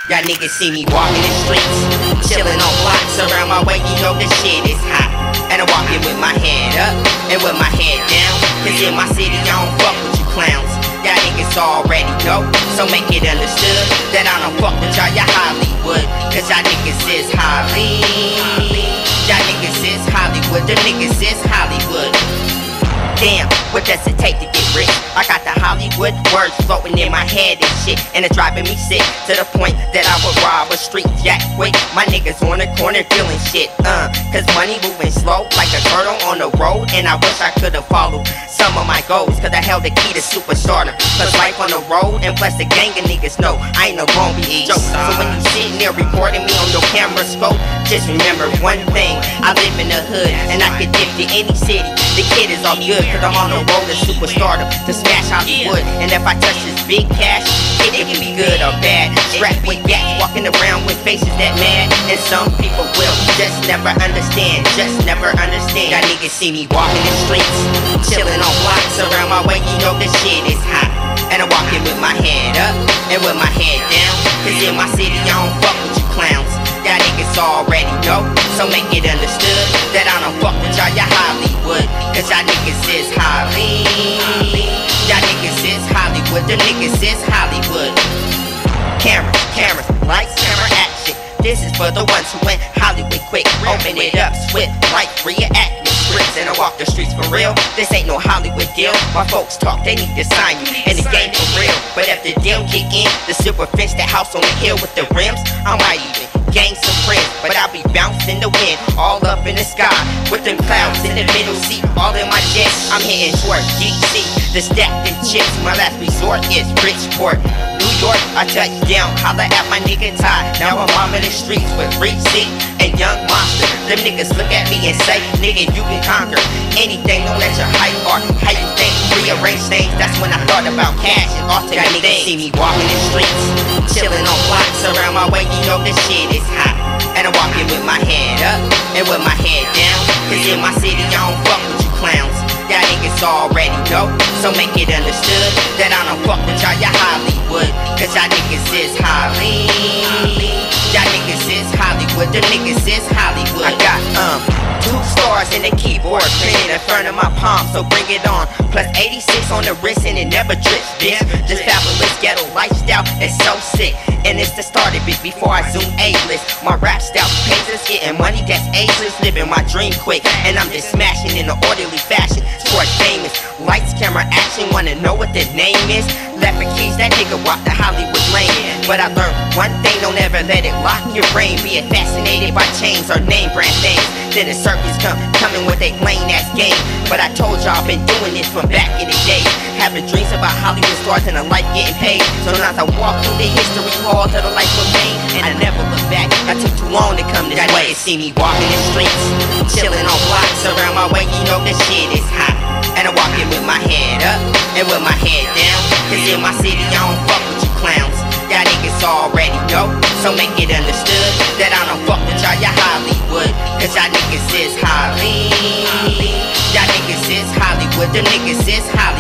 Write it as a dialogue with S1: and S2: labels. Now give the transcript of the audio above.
S1: Y'all niggas see me walking the streets, chillin' on blocks around my way, you know the shit is hot. And I'm walking with my head up and with my head down, cause in my city I don't fuck with you clowns. Y'all niggas already know, so make it understood that I don't fuck with y'all Hollywood, cause y'all niggas is Holly. Y'all niggas is Hollywood, them niggas is Hollywood. Damn, what does it take to get rich? I got the Hollywood words floating in my head and shit, and it's driving me sick to the point that I would rob a street jack quick. My niggas on the corner feeling shit, cause money moving slow like a turtle on the road, and I wish I could've followed some of my goals, cause I held the key to superstardom. Cause life on the road, and plus the gang of niggas know I ain't no gon' be joke. So when you sitting there recording me on your camera scope, just remember one thing: I live in the hood, and I could dip to any city. The kid is all good, cause I'm on the road to superstardom, to smash Hollywood. And if I touch this big cash, it can be good or bad. Strapped with gats, walking around with faces that mad. And some people will just never understand, just never understand. Y'all niggas see me walking the streets, chillin' on blocks around my way, you know the shit is hot. And I'm walking with my head up and with my head down, cause in my city I don't fuck with you clowns. Y'all niggas already know, so make it understood that I don't fuck with y'all Hollywood, cause y'all niggas is Holly. Y'all niggas is Hollywood, them niggas is Hollywood. Cameras, lights, camera, action. This is for the ones who went Hollywood quick. Open it up, swift, like react. And I walk the streets for real. This ain't no Hollywood deal. My folks talk, they need to sign you, and the game for real. But if the deal kick in, the silver fence, the house on the hill with the rims, I might even gain some friends. But I'll be bouncing the wind, all up in the sky, with them clouds in the middle seat, all in my jet. I'm hitting towards GC, the stacked and chips. My last resort is Bridgeport, New York. I touch down, holla at my nigga Ty. Now I'm in the streets with Reese and Young Monster. Them niggas look at me and say, nigga, you can conquer anything, don't let your hype or how you think rearrange things. That's when I thought about cash and ultimate things. Niggas see me walking the streets, chillin' on blocks around my way, you know the shit is hot. And I'm walking with my head up and with my head down, cause in my city I don't fuck with you clowns. Y'all niggas already know, so make it understood that I don't fuck with y'all Hollywood, cause y'all niggas is Holly. Y'all niggas is Hollywood, them niggas is Hollywood. I got 2 stars in the keyboard printed in front of my palm, so bring it on. Plus 86 on the wrist and it never drips, bitch. This fabulous ghetto lifestyle is so sick, and it's the start of it before I zoom A-list. My rap style paces, getting money that's ageless, living my dream quick, and I'm just smashing in an orderly fashion. Sport famous, lights, camera, action, wanna know what the name is? Leopard keys, that nigga walk the Hollywood lane. But I learned one thing, don't ever let it lock your brain. Being fascinated by chains or name brand things. Then the circus coming with a lame ass game. But I told y'all I've been doing this from back in the day, having dreams about Hollywood stars and a life getting paid. So now as I walk through the history hall to the life of fame, and I never look back, I took too long to come this way. You see me walking the streets, chilling on blocks around my way, you know the shit is hot. And I'm walking with my head up and with my head down, cause in my city I don't fuck with you clowns. Y'all niggas already know, so make it understood that I don't fuck with y'all Hollywood, cause y'all niggas is Holly. Y'all niggas is Hollywood, them niggas is Hollywood.